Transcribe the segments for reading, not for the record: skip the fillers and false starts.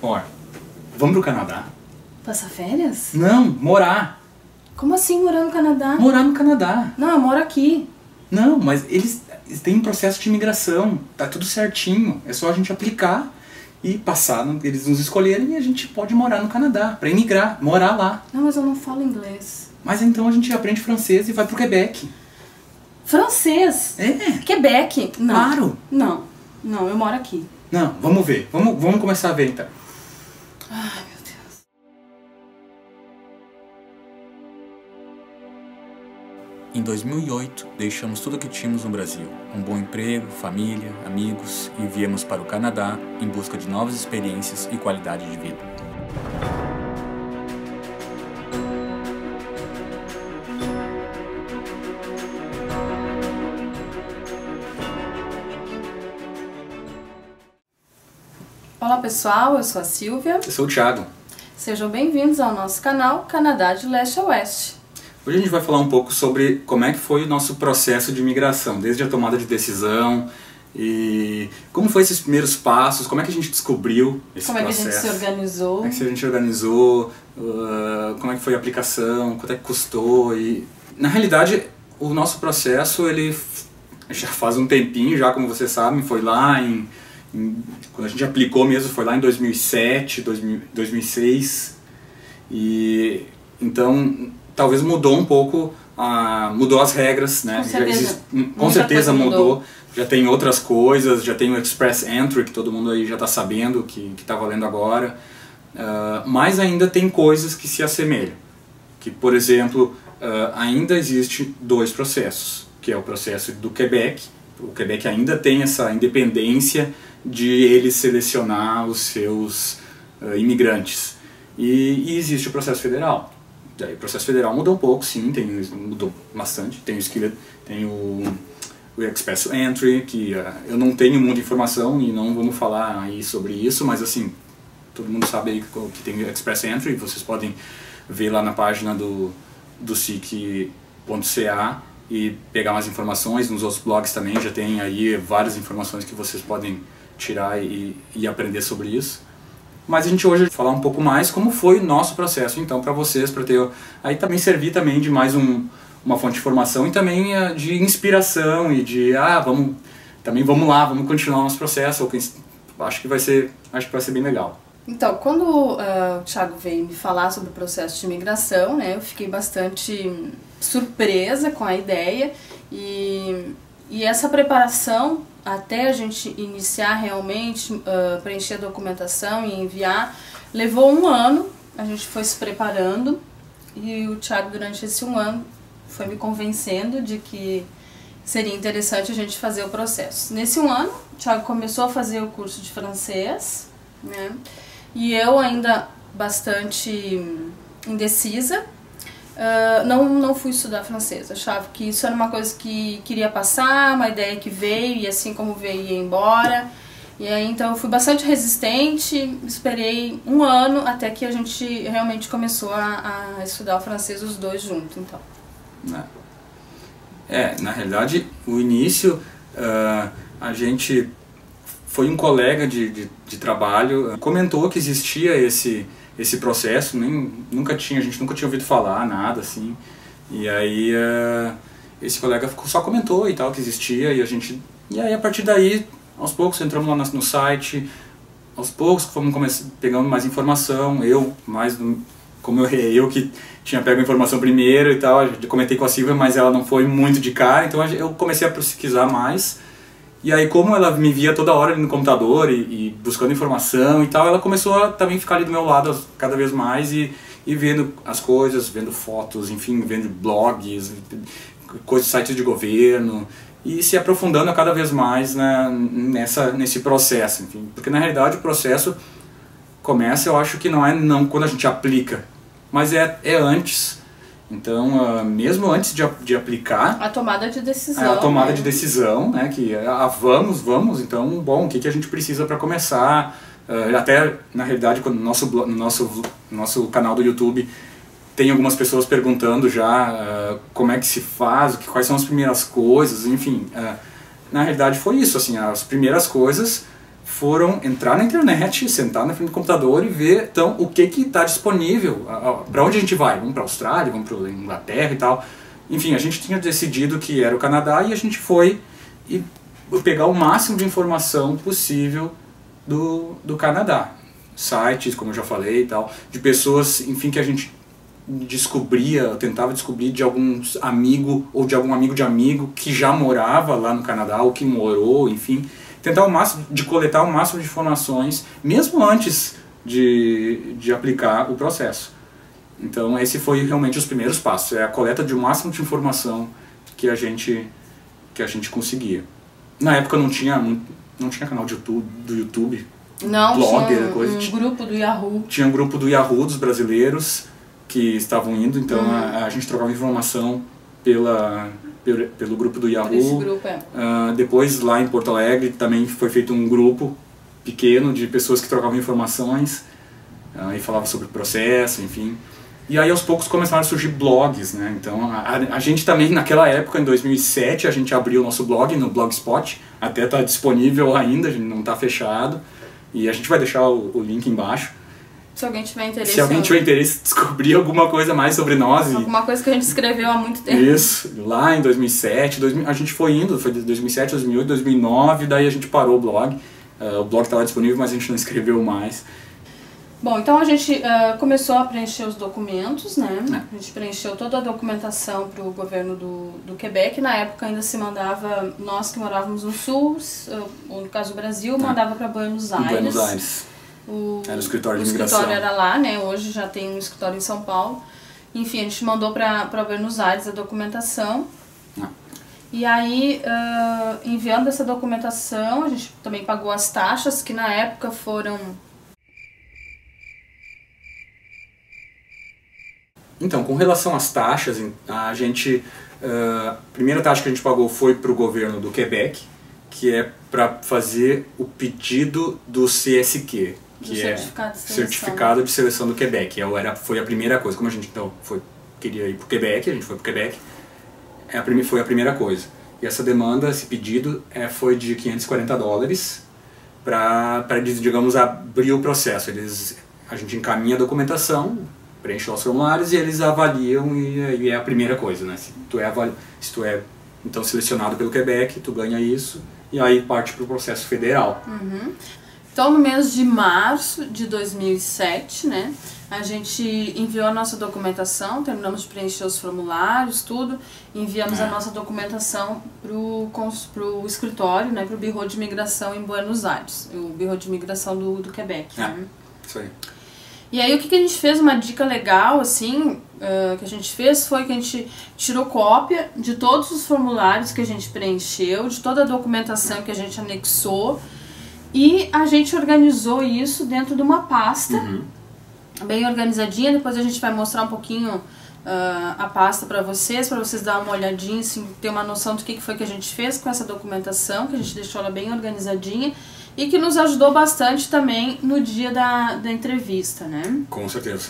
Ó, vamos pro Canadá? Passar férias? Não, morar. Como assim morar no Canadá? Morar no Canadá. Não, eu moro aqui. Não, mas eles têm um processo de imigração. Tá tudo certinho. É só a gente aplicar e passar. Eles nos escolherem e a gente pode morar no Canadá. Pra imigrar, morar lá. Não, mas eu não falo inglês. Mas então a gente aprende francês e vai pro Quebec. Francês? É. Quebec? Não. Claro. Não, não, eu moro aqui. Não, vamos ver. Vamos começar a ver então. Ai, meu Deus. Em 2008, deixamos tudo o que tínhamos no Brasil. Um bom emprego, família, amigos e viemos para o Canadá em busca de novas experiências e qualidade de vida. Olá pessoal, eu sou a Silvia. Eu sou o Thiago. Sejam bem-vindos ao nosso canal Canadá de Leste a Oeste. Hoje a gente vai falar um pouco sobre como é que foi o nosso processo de imigração, desde a tomada de decisão e como foi esses primeiros passos, como é que a gente descobriu esse processo. Como é que a gente se organizou. Como é que a gente organizou, como é que foi a aplicação, quanto é que custou e... Na realidade, o nosso processo, ele já faz um tempinho, já como vocês sabem, foi lá quando a gente aplicou mesmo, foi lá em 2007, 2006 e então talvez mudou um pouco, mudou as regras, né? Com certeza mudou. Já tem outras coisas, já tem o Express Entry, que todo mundo aí já está sabendo que está valendo agora, mas ainda tem coisas que se assemelham, que por exemplo, ainda existe dois processos, que é o processo do Quebec. O Quebec ainda tem essa independência de ele selecionar os seus imigrantes. E existe o processo federal. Daí, o processo federal mudou um pouco, sim, mudou bastante. Tem o Skillet, tem o Express Entry, que eu não tenho muita informação e não vamos falar aí sobre isso, mas assim, todo mundo sabe aí que tem o Express Entry, vocês podem ver lá na página do SIC.ca e pegar mais informações. Nos outros blogs também já tem aí várias informações que vocês podem tirar e aprender sobre isso. Mas a gente hoje vai falar um pouco mais como foi o nosso processo, então, para vocês, para ter aí também servir também de mais uma fonte de informação e também de inspiração e de vamos lá, vamos continuar o nosso processo. Acho que vai ser bem legal. Então, quando o Thiago veio me falar sobre o processo de imigração, né, eu fiquei bastante surpresa com a ideia e essa preparação até a gente iniciar realmente, preencher a documentação e enviar, levou um ano. A gente foi se preparando e o Thiago durante esse um ano foi me convencendo de que seria interessante a gente fazer o processo. Nesse um ano, o Thiago começou a fazer o curso de francês, né? E eu ainda bastante indecisa, não fui estudar francês. Achava que isso era uma coisa que queria passar, uma ideia que veio e assim como veio ia embora. E aí então eu fui bastante resistente, esperei um ano até que a gente realmente começou a estudar o francês os dois juntos. Então. Na realidade, o início, a gente... Foi um colega de trabalho, comentou que existia esse processo, a gente nunca tinha ouvido falar, nada assim. E aí esse colega só comentou e tal, que existia, e aí a partir daí, aos poucos entramos lá no site, aos poucos fomos pegando mais informação, como eu que tinha pego a informação primeiro e tal, eu comentei com a Silvia, mas ela não foi muito de cara, então eu comecei a pesquisar mais. E aí, como ela me via toda hora ali no computador e buscando informação e tal, ela começou a também ficar ali do meu lado cada vez mais e vendo as coisas, vendo fotos, enfim, vendo blogs, sites de governo e se aprofundando cada vez mais nesse processo, enfim. Porque na realidade o processo começa, eu acho que não é quando a gente aplica, mas é antes. Então, mesmo antes de aplicar... A tomada de decisão. A tomada de decisão, né? Que vamos, então, bom, o que a gente precisa para começar? Até, na realidade, no nosso canal do YouTube, tem algumas pessoas perguntando já como é que se faz, quais são as primeiras coisas, enfim. Na realidade foi isso, assim, as primeiras coisas foram entrar na internet, sentar na frente do computador e ver então o que está disponível, para onde a gente vai. Vamos para a Austrália, vamos para a Inglaterra e tal. Enfim, a gente tinha decidido que era o Canadá e a gente foi e pegar o máximo de informação possível do Canadá. Sites, como eu já falei e tal, de pessoas, enfim, que a gente tentava descobrir de algum amigo ou de algum amigo de amigo que já morava lá no Canadá ou que morou, enfim. Tentar o máximo de coletar o máximo de informações, mesmo antes de aplicar o processo. Então esse foi realmente os primeiros passos, é a coleta de o máximo de informação que a gente conseguia. Na época não tinha canal do YouTube, não, blogger, tinha um grupo do Yahoo. Tinha um grupo do Yahoo dos brasileiros que estavam indo, então a gente trocava informação pelo grupo do Yahoo. Esse grupo, depois lá em Porto Alegre também foi feito um grupo pequeno de pessoas que trocavam informações e falavam sobre o processo, enfim. E aí aos poucos começaram a surgir blogs, né? Então a gente também naquela época, em 2007, a gente abriu o nosso blog no Blogspot, até está disponível ainda, a gente não está fechado, e a gente vai deixar o link embaixo. Se alguém tiver interesse. Se alguém tiver interesse em descobrir alguma coisa mais sobre nós. Alguma coisa que a gente escreveu há muito tempo. Isso, lá em 2007, a gente foi indo, foi de 2007, 2008, 2009, daí a gente parou o blog. O blog estava disponível, mas a gente não escreveu mais. Bom, então a gente começou a preencher os documentos, né? A gente preencheu toda a documentação para o governo do Quebec. Na época ainda se mandava, nós que morávamos no sul, ou no caso do Brasil, mandava para Buenos Aires. Buenos Aires. Era o escritório de imigração. O escritório era lá, né? Hoje já tem um escritório em São Paulo. Enfim, a gente mandou para Buenos Aires a documentação. E aí, enviando essa documentação, a gente também pagou as taxas, que na época foram... Então, com relação às taxas, a primeira taxa que a gente pagou foi para o governo do Quebec, que é para fazer o pedido do CSQ, que é Certificado de Seleção do Quebec. Foi a primeira coisa. Como a gente então queria ir para o Quebec, a gente foi para o Quebec, foi a primeira coisa. E essa demanda, esse pedido, foi de $540 para, digamos, abrir o processo. A gente encaminha a documentação, preenche os formulários e eles avaliam e é a primeira coisa, né? Se tu é então selecionado pelo Quebec, tu ganha isso e aí parte para o processo federal. Então no mês de março de 2007, né, a gente enviou a nossa documentação, terminamos de preencher os formulários, tudo, enviamos a nossa documentação pro escritório, né, pro Bureau de Imigração em Buenos Aires, o Bureau de Imigração do Quebec. Né? Isso aí. E aí o que a gente fez, uma dica legal, assim, que a gente fez foi que a gente tirou cópia de todos os formulários que a gente preencheu, de toda a documentação que a gente anexou, e a gente organizou isso dentro de uma pasta, bem organizadinha. Depois a gente vai mostrar um pouquinho a pasta para vocês darem uma olhadinha, assim, ter uma noção do que foi que a gente fez com essa documentação, que a gente deixou ela bem organizadinha. E que nos ajudou bastante também no dia da entrevista, né? Com certeza.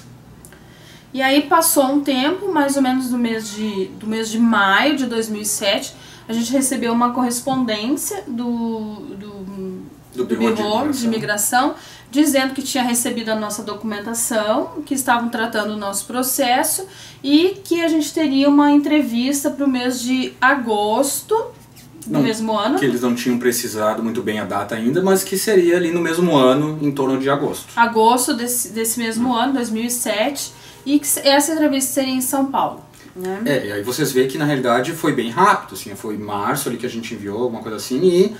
E aí passou um tempo, mais ou menos do mês de maio de 2007, a gente recebeu uma correspondência do Bureau de Imigração, dizendo que tinha recebido a nossa documentação, que estavam tratando o nosso processo e que a gente teria uma entrevista para o mês de agosto do mesmo ano. Que eles não tinham precisado muito bem a data ainda, mas que seria ali no mesmo ano, em torno de agosto. Agosto desse mesmo ano, 2007, e que essa entrevista seria em São Paulo. Né? E aí vocês veem que na realidade foi bem rápido, assim, foi em março ali que a gente enviou, alguma coisa assim,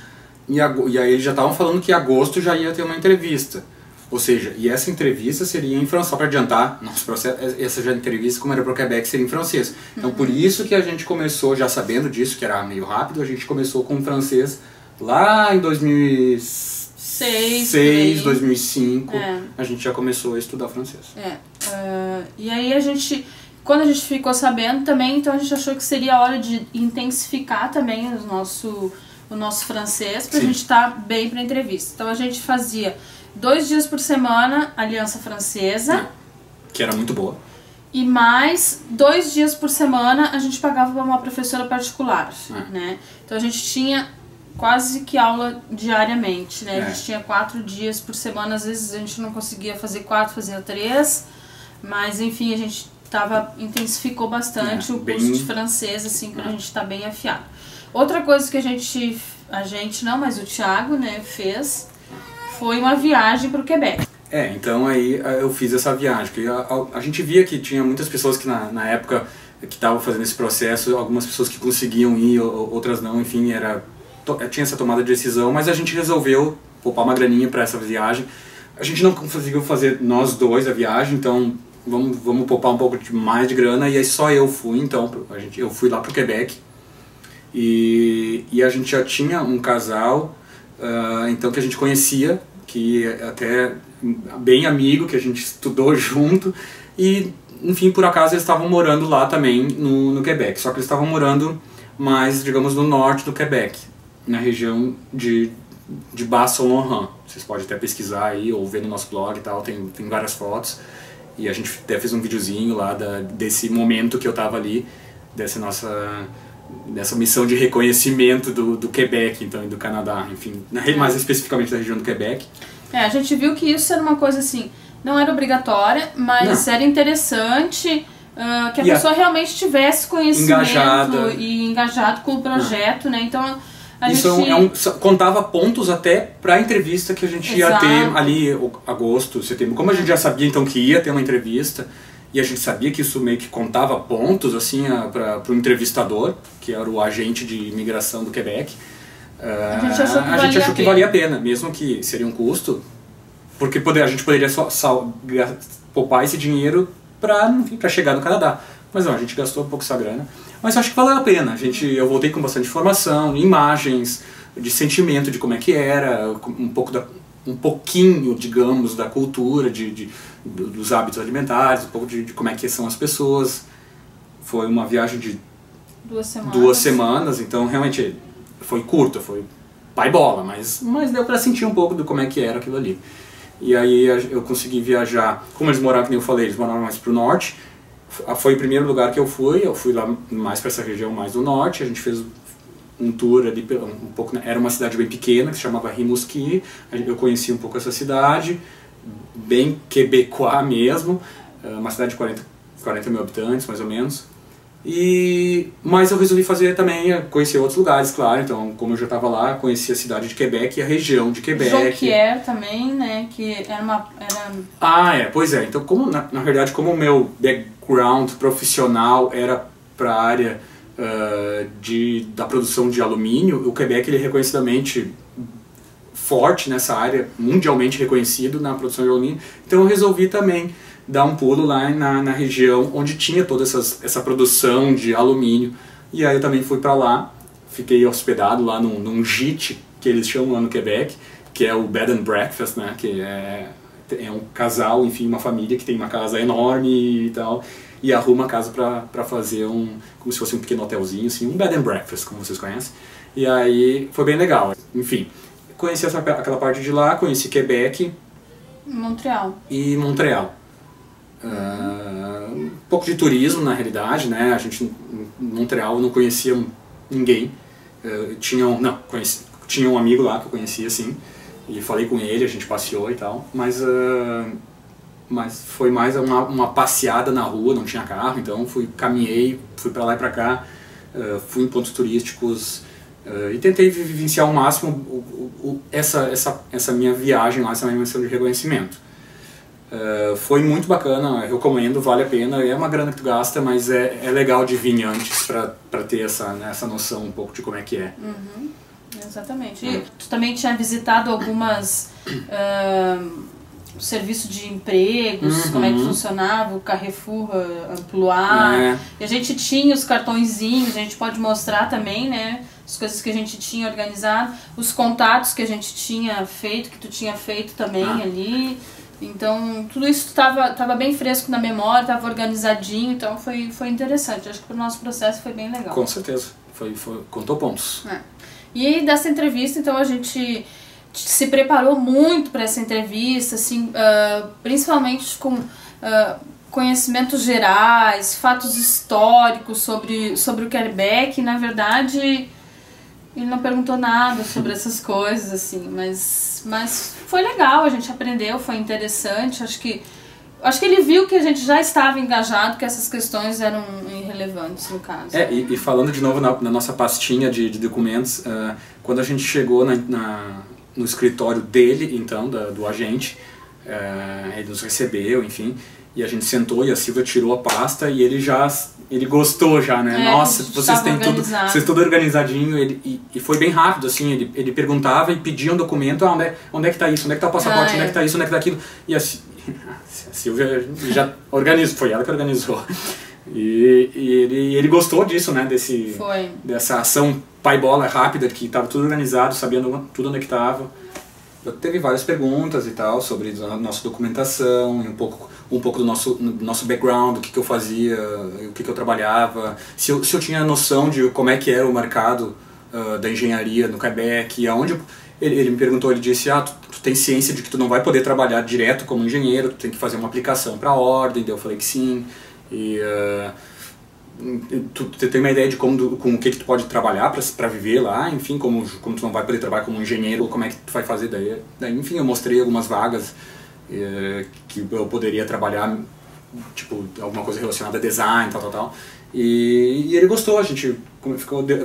e aí eles já estavam falando que em agosto já ia ter uma entrevista. Ou seja, e essa entrevista seria em francês, só para adiantar, nosso processo, essa entrevista, como era para o Quebec, seria em francês. Então por isso que a gente começou, já sabendo disso, que era meio rápido, a gente começou com o francês lá em 2006, 2005, a gente já começou a estudar francês. E aí quando a gente ficou sabendo também, então a gente achou que seria a hora de intensificar também o nosso francês, para a gente estar bem para a entrevista. Então a gente fazia 2 dias por semana Aliança Francesa. Que era muito boa. E mais 2 dias por semana a gente pagava para uma professora particular. Né? Então a gente tinha quase que aula diariamente, né? A gente tinha 4 dias por semana, às vezes a gente não conseguia fazer 4, fazia 3, mas enfim, a gente intensificou bastante o curso de francês, assim, pra gente estar bem afiado. Outra coisa que mas o Thiago, né, fez, foi uma viagem para o Quebec. Então aí eu fiz essa viagem, porque a gente via que tinha muitas pessoas que na época que estavam fazendo esse processo, algumas pessoas que conseguiam ir, outras não, enfim, tinha essa tomada de decisão, mas a gente resolveu poupar uma graninha para essa viagem. A gente não conseguiu fazer nós dois a viagem, então vamos poupar um pouco mais de grana, e aí só eu fui, então eu fui lá pro Quebec, e a gente já tinha um casal, então, que a gente conhecia, que até bem amigo, que a gente estudou junto, e enfim, por acaso eles estavam morando lá também no Quebec, só que eles estavam morando mais, digamos, no norte do Quebec, na região de Bas-Saint-Laurent. Vocês podem até pesquisar aí ou ver no nosso blog e tal, tem várias fotos. E a gente até fez um videozinho lá desse momento que eu tava ali, dessa missão de reconhecimento do Quebec, então, e do Canadá, enfim, mais especificamente da região do Quebec. A gente viu que isso era uma coisa assim, não era obrigatória, mas era interessante que a pessoa realmente tivesse conhecimento e engajado com o projeto, né? Então contava pontos até para a entrevista que a gente ia ter ali agosto, setembro. Como a gente já sabia então que ia ter uma entrevista, e a gente sabia que isso meio que contava pontos assim para o entrevistador, que era o agente de imigração do Quebec, a gente achou que valia a pena, mesmo que seria um custo, porque a gente poderia poupar esse dinheiro para chegar no Canadá. Mas não, a gente gastou um pouco essa grana. Mas acho que valeu a pena. Eu voltei com bastante informação, imagens, de sentimento de como é que era, um pouquinho, digamos, da cultura, dos hábitos alimentares, um pouco de como é que são as pessoas. Foi uma viagem de 2 semanas, então realmente foi curta, foi pai bola, mas deu pra sentir um pouco de como é que era aquilo ali. E aí eu consegui viajar, como eles moravam, como eu falei, eles moravam mais pro norte. Foi o primeiro lugar que eu fui lá mais para essa região mais do norte. A gente fez um tour ali, um pouco, era uma cidade bem pequena que se chamava Rimouski. Eu conheci um pouco essa cidade, bem quebecois mesmo, uma cidade de 40 mil habitantes mais ou menos. Mas eu resolvi conhecer outros lugares, claro. Então, como eu já estava lá, conheci a cidade de Quebec e a região de Quebec. Jonquière também, né, que pois é. Então, na verdade, como o meu background profissional era para a área da produção de alumínio, o Quebec ele é reconhecidamente forte nessa área, mundialmente reconhecido na produção de alumínio. Então, eu resolvi também dar um pulo lá na região onde tinha toda essa produção de alumínio. E aí eu também fui para lá, fiquei hospedado lá num gîte, que eles chamam lá no Quebec, que é o Bed and Breakfast, né, que é um casal, enfim, uma família que tem uma casa enorme e tal, e arruma a casa para fazer como se fosse um pequeno hotelzinho, assim, um Bed and Breakfast, como vocês conhecem. E aí foi bem legal. Enfim, conheci aquela parte de lá, conheci Quebec. Montreal. E Montreal. Um pouco de turismo na realidade, né? A gente em Montreal não conhecia ninguém. Tinha um amigo lá que eu conhecia assim, e falei com ele, a gente passeou e tal, mas foi mais uma passeada na rua, não tinha carro, então caminhei, fui pra lá e pra cá, fui em pontos turísticos e tentei vivenciar ao máximo essa minha viagem lá, essa minha missão de reconhecimento. Foi muito bacana, eu recomendo, vale a pena, é uma grana que tu gasta, mas é legal de vir antes para ter essa noção um pouco de como é que é. Uhum, exatamente. E tu também tinha visitado algumas serviços de empregos, como é que funcionava, o Carrefour Emploi, e a gente tinha os cartõezinhos, a gente pode mostrar também, né, as coisas que a gente tinha organizado, os contatos que a gente tinha feito, que tu tinha feito também ali. Então, tudo isso estava bem fresco na memória, estava organizadinho, então foi interessante. Acho que para o nosso processo foi bem legal. Com certeza, contou pontos. E aí, dessa entrevista, então, a gente se preparou muito para essa entrevista, assim, principalmente com conhecimentos gerais, fatos históricos sobre o Quebec. Na verdade, Ele não perguntou nada sobre essas coisas, assim, mas foi legal, a gente aprendeu, foi interessante, acho que ele viu que a gente já estava engajado, que essas questões eram irrelevantes no caso. E falando de novo na nossa pastinha de documentos, quando a gente chegou no escritório dele, então, do agente, ele nos recebeu, enfim, e a gente sentou e a Silvia tirou a pasta e ele gostou já, né? Nossa, vocês têm tudo, vocês tudo organizadinho, e foi bem rápido, assim, ele perguntava e pedia um documento, onde é que tá isso, onde é que tá o passaporte, onde é que tá isso, onde é que tá aquilo, e a Silvia já organizou, foi ela que organizou. E ele gostou disso, né? Dessa ação pai-bola rápida, que estava tudo organizado, sabendo tudo onde é que estava. Teve várias perguntas e tal sobre a nossa documentação, e um pouco do nosso background, o que eu fazia, o que eu trabalhava, se eu tinha noção de como é que era o mercado da engenharia no Quebec, ele me perguntou, ele disse, tu tem ciência de que tu não vai poder trabalhar direto como engenheiro, tu tem que fazer uma aplicação para a ordem, daí eu falei que sim, e tu tem uma ideia de com o que tu pode trabalhar para viver lá, enfim, como tu não vai poder trabalhar como engenheiro, como é que tu vai fazer daí enfim, eu mostrei algumas vagas que eu poderia trabalhar, tipo, alguma coisa relacionada a design, tal. E ele gostou, a gente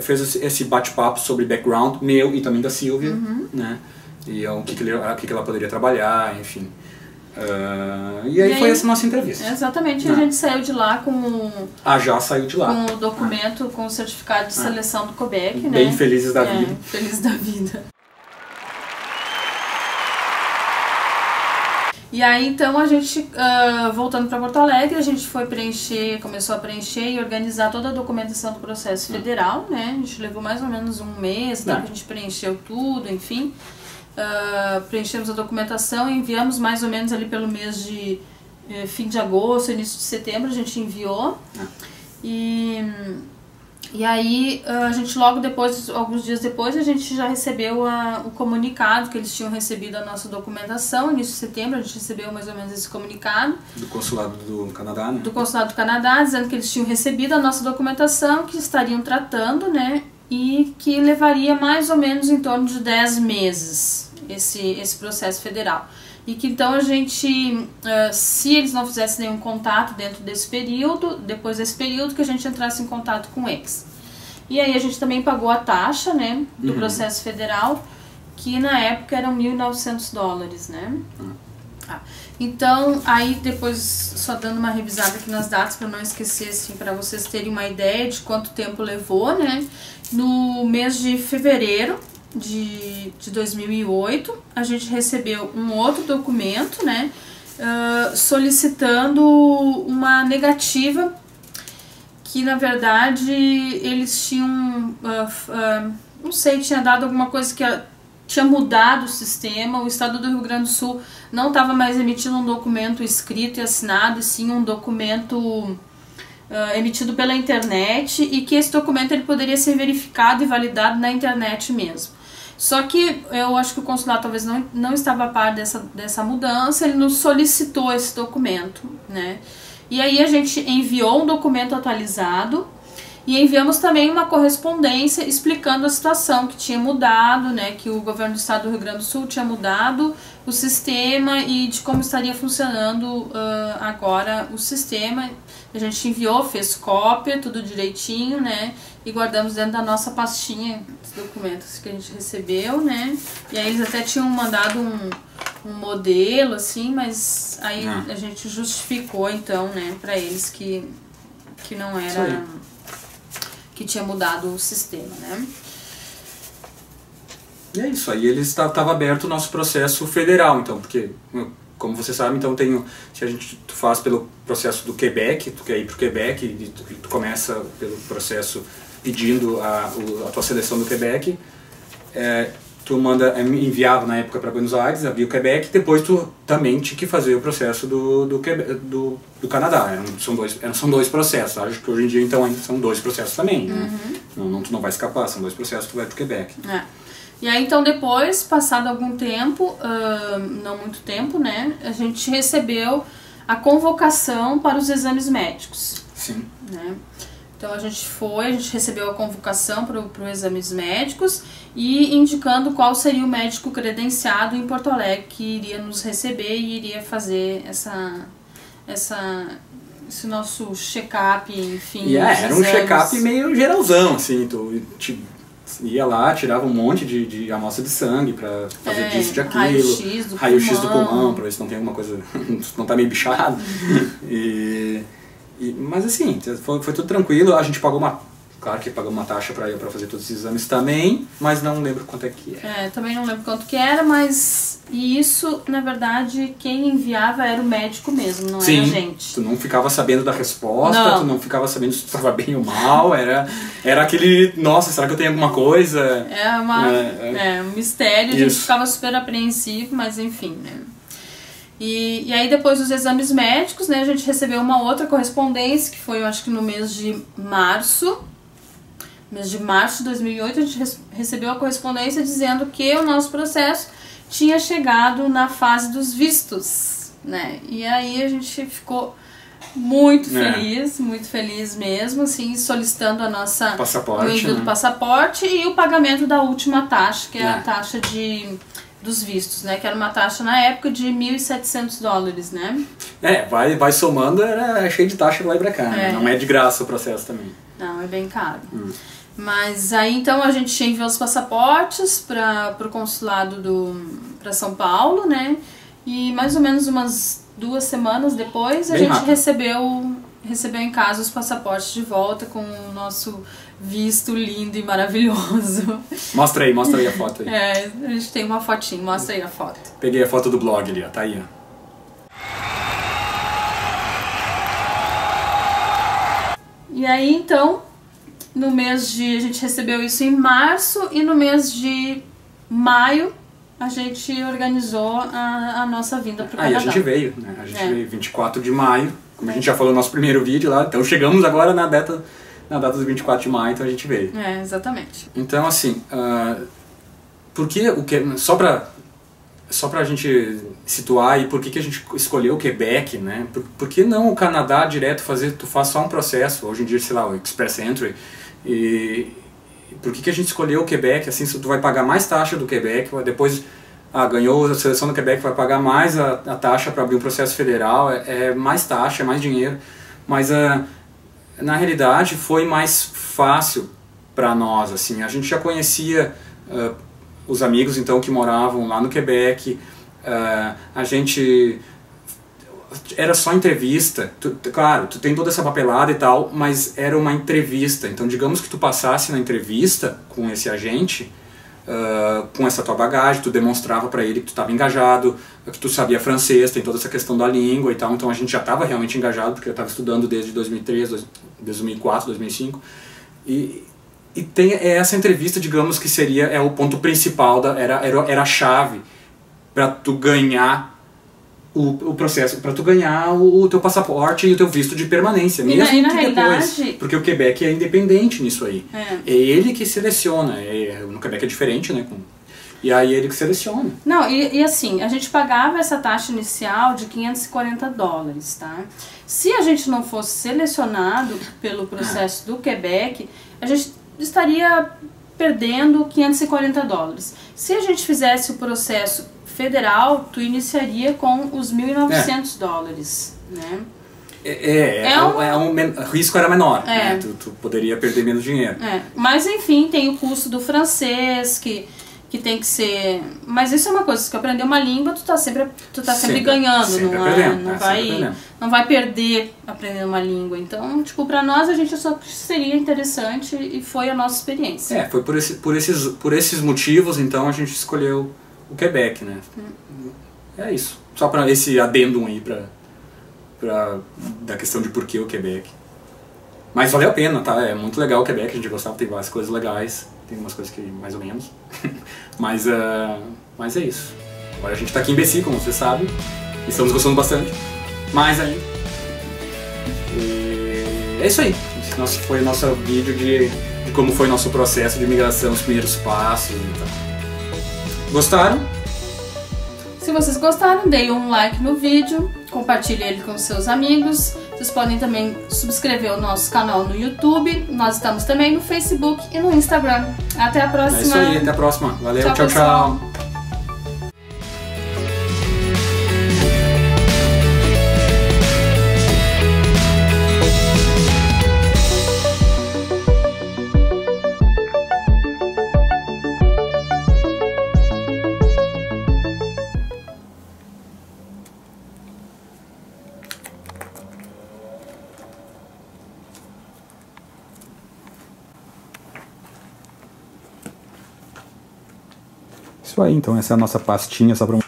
fez esse bate-papo sobre background meu e também da Silvia, né? E o que ela poderia trabalhar, enfim. E aí foi essa nossa entrevista. Exatamente, a gente saiu de lá com... já saiu de lá. Com o documento, com o certificado de seleção do Quebec, né? Bem felizes da vida. Felizes da vida. E aí, então, a gente, voltando para Porto Alegre, a gente começou a preencher e organizar toda a documentação do processo federal, né? A gente levou mais ou menos um mês, que a gente preencheu tudo, enfim. Preenchemos a documentação e enviamos mais ou menos ali pelo mês de fim de agosto, início de setembro, a gente enviou. E aí, a gente logo depois, alguns dias depois, a gente já recebeu o comunicado que eles tinham recebido a nossa documentação. Início de setembro, a gente recebeu mais ou menos esse comunicado. Do Consulado do Canadá, né? Do Consulado do Canadá, dizendo que eles tinham recebido a nossa documentação, que estariam tratando, né? E que levaria mais ou menos em torno de 10 meses esse processo federal. E que então a gente, se eles não fizessem nenhum contato dentro desse período, depois desse período, que a gente entrasse em contato com eles. E aí a gente também pagou a taxa, né, do processo federal, que na época eram $1.900, né? Então, aí depois, só dando uma revisada aqui nas datas, para não esquecer, assim, para vocês terem uma ideia de quanto tempo levou, né? No mês de fevereiro de 2008, a gente recebeu um outro documento, né, solicitando uma negativa, que na verdade eles tinham, não sei, tinha dado alguma coisa que tinha mudado o sistema. O Estado do Rio Grande do Sul não estava mais emitindo um documento escrito e assinado, e sim um documento emitido pela internet, e que esse documento ele poderia ser verificado e validado na internet mesmo. Só que eu acho que o consulado talvez não estava a par dessa mudança, ele nos solicitou esse documento, né? E aí a gente enviou um documento atualizado e enviamos também uma correspondência explicando a situação, que tinha mudado, né? Que o governo do estado do Rio Grande do Sul tinha mudado o sistema e de como estaria funcionando agora o sistema. A gente enviou, fez cópia, tudo direitinho, né? E guardamos dentro da nossa pastinha os documentos que a gente recebeu, né? E aí eles até tinham mandado um modelo, assim, mas aí a gente justificou, então, né, pra eles que não era... que tinha mudado o sistema, né? E é isso, aí estava aberto o nosso processo federal, então, porque... Como você sabe, então se tu faz pelo processo do Quebec, tu quer ir para o Quebec e tu começa pelo processo pedindo a tua seleção do Quebec, tu enviava na época para Buenos Aires, havia o Quebec, depois tu também tinha que fazer o processo do Canadá. São dois processos, acho que hoje em dia então são 2 processos também, né? Tu não vai escapar, são 2 processos, tu vai para o Quebec. E aí, então, depois, passado algum tempo, não muito tempo, né, a gente recebeu a convocação para os exames médicos. Sim. Né? Então a gente recebeu a convocação para os exames médicos e indicando qual seria o médico credenciado em Porto Alegre que iria nos receber e iria fazer esse nosso check-up, enfim. E era um check-up meio geralzão, assim, tu ia lá, tirava um monte de amostra de sangue pra fazer disso, de aquilo, raio-x do pulmão, pra ver se não tem alguma coisa, não tá meio bichado. Mas assim, foi tudo tranquilo, a gente pagou claro que pagamos uma taxa pra fazer todos esses exames também, mas não lembro quanto é que é. Também não lembro quanto que era, mas isso, na verdade, quem enviava era o médico mesmo, não era a gente. Tu não ficava sabendo da resposta, tu não ficava sabendo se tu estava bem ou mal, era aquele, nossa, será que eu tenho alguma coisa? Um mistério, a gente ficava super apreensivo, mas enfim, né. E aí depois dos exames médicos, né, a gente recebeu uma outra correspondência, que foi, eu acho que no mês de março de 2008, a gente recebeu a correspondência dizendo que o nosso processo tinha chegado na fase dos vistos, né? E aí a gente ficou muito feliz mesmo, assim, solicitando a nossa passaporte, o envio do passaporte e o pagamento da última taxa, que é a taxa dos vistos, né? Que era uma taxa na época de $1.700, né? Vai somando, era cheio de taxa pra lá e pra cá, né? Não é de graça o processo também. Não, é bem caro. Mas aí então a gente enviou os passaportes para o consulado para São Paulo, né? E mais ou menos umas 2 semanas depois a gente recebeu em casa os passaportes de volta com o nosso visto lindo e maravilhoso. Mostra aí a foto aí. A gente tem uma fotinha, mostra aí a foto. Peguei a foto do blog ali, ó, tá aí, ó. E aí então, a gente recebeu isso em março e no mês de maio a gente organizou a nossa vinda para o Canadá. Aí a gente veio, né? A gente veio 24 de maio, como a gente já falou no nosso primeiro vídeo lá, então chegamos agora na data do 24 de maio, então a gente veio. Exatamente. Então assim, só pra gente situar e por que a gente escolheu o Quebec, né? Por que não o Canadá direto tu faz só um processo, hoje em dia, sei lá, o Express Entry, e por que a gente escolheu o Quebec, assim, se tu vai pagar mais taxa do Quebec, depois ganhou a seleção do Quebec, vai pagar mais a taxa para abrir um processo federal, mais taxa, mais dinheiro, mas na realidade foi mais fácil para nós, assim, a gente já conhecia os amigos então que moravam lá no Quebec, a gente era só entrevista, claro, tu tem toda essa papelada e tal, mas era uma entrevista, então digamos que tu passasse na entrevista com esse agente, com essa tua bagagem, tu demonstrava para ele que tu estava engajado, que tu sabia francês, tem toda essa questão da língua e tal, então a gente já estava realmente engajado, porque eu estava estudando desde 2003, 2004, 2005, e tem essa entrevista, digamos que seria o ponto principal, era a chave para tu ganhar o processo, para tu ganhar o teu passaporte e o teu visto de permanência, mesmo que depois, realidade... porque o Quebec é independente nisso aí, é ele que seleciona, no Quebec é diferente, né, e aí ele que seleciona. Não, e assim, a gente pagava essa taxa inicial de $540, tá? Se a gente não fosse selecionado pelo processo do Quebec, a gente estaria perdendo $540. Se a gente fizesse o processo federal, tu iniciaria com os $1.900, né? O risco era menor, né? Tu poderia perder menos dinheiro. Mas enfim, tem o custo do francês, que tem que ser... Mas isso é uma coisa, se tu aprender uma língua, tu tá sempre ganhando, não vai perder aprendendo uma língua. Então, tipo, pra nós a gente só seria interessante e foi a nossa experiência. Foi por esses motivos, então, a gente escolheu o Quebec, né? É isso. Só para esse adendum aí da questão de por que o Quebec. Mas valeu a pena, tá? É muito legal o Quebec, a gente gostava, tem várias coisas legais, tem umas coisas que mais ou menos. mas é isso. Agora a gente tá aqui em BC, como você sabe, e estamos gostando bastante. Mais ainda. E é isso aí. Esse foi o nosso vídeo de como foi o nosso processo de imigração, os primeiros passos e tal. Gostaram? Se vocês gostaram, deem um like no vídeo, compartilhe ele com seus amigos. Se Vocês podem também subscrever o nosso canal no YouTube. Nós estamos também no Facebook e no Instagram. Até a próxima. É isso aí, até a próxima. Valeu, tchau, pessoal. tchau. Isso aí, então essa é a nossa pastinha, só pra...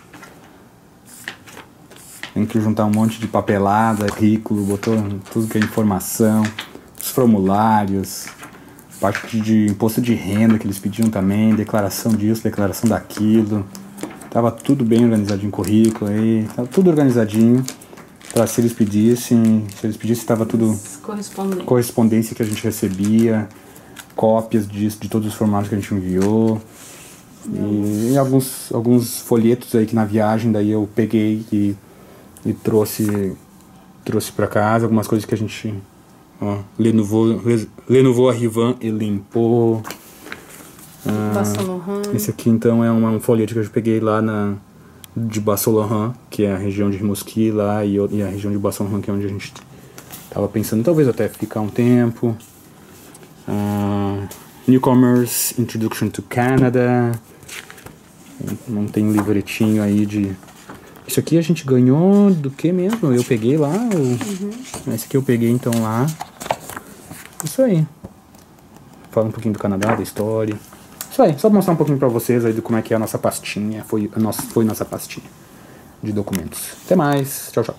Tem que juntar um monte de papelada, currículo, botou tudo que é informação, os formulários, parte de imposto de renda que eles pediam também, declaração disso, declaração daquilo. Tava tudo bem organizadinho, currículo aí, tava tudo organizadinho para se eles pedissem, tava tudo correspondência que a gente recebia, cópias disso, de todos os formatos que a gente enviou. E alguns folhetos aí que na viagem daí eu peguei e trouxe pra casa, algumas coisas que a gente, ó, Le Nouveau Arrivant e limpou. Esse aqui então é um folheto que eu peguei lá de Bas-Saint-Laurent, que é a região de Rimouski lá, e a região de Bas-Saint-Laurent, que é onde a gente tava pensando talvez até ficar um tempo. Newcomers Introduction to Canada. Não tem um livretinho aí de... Isso aqui a gente ganhou do que mesmo? Eu peguei lá? Esse aqui eu peguei então lá. Isso aí. Fala um pouquinho do Canadá, da história. Isso aí, só pra mostrar um pouquinho pra vocês aí de como é que é a nossa pastinha. Foi nossa pastinha de documentos. Até mais. Tchau, tchau.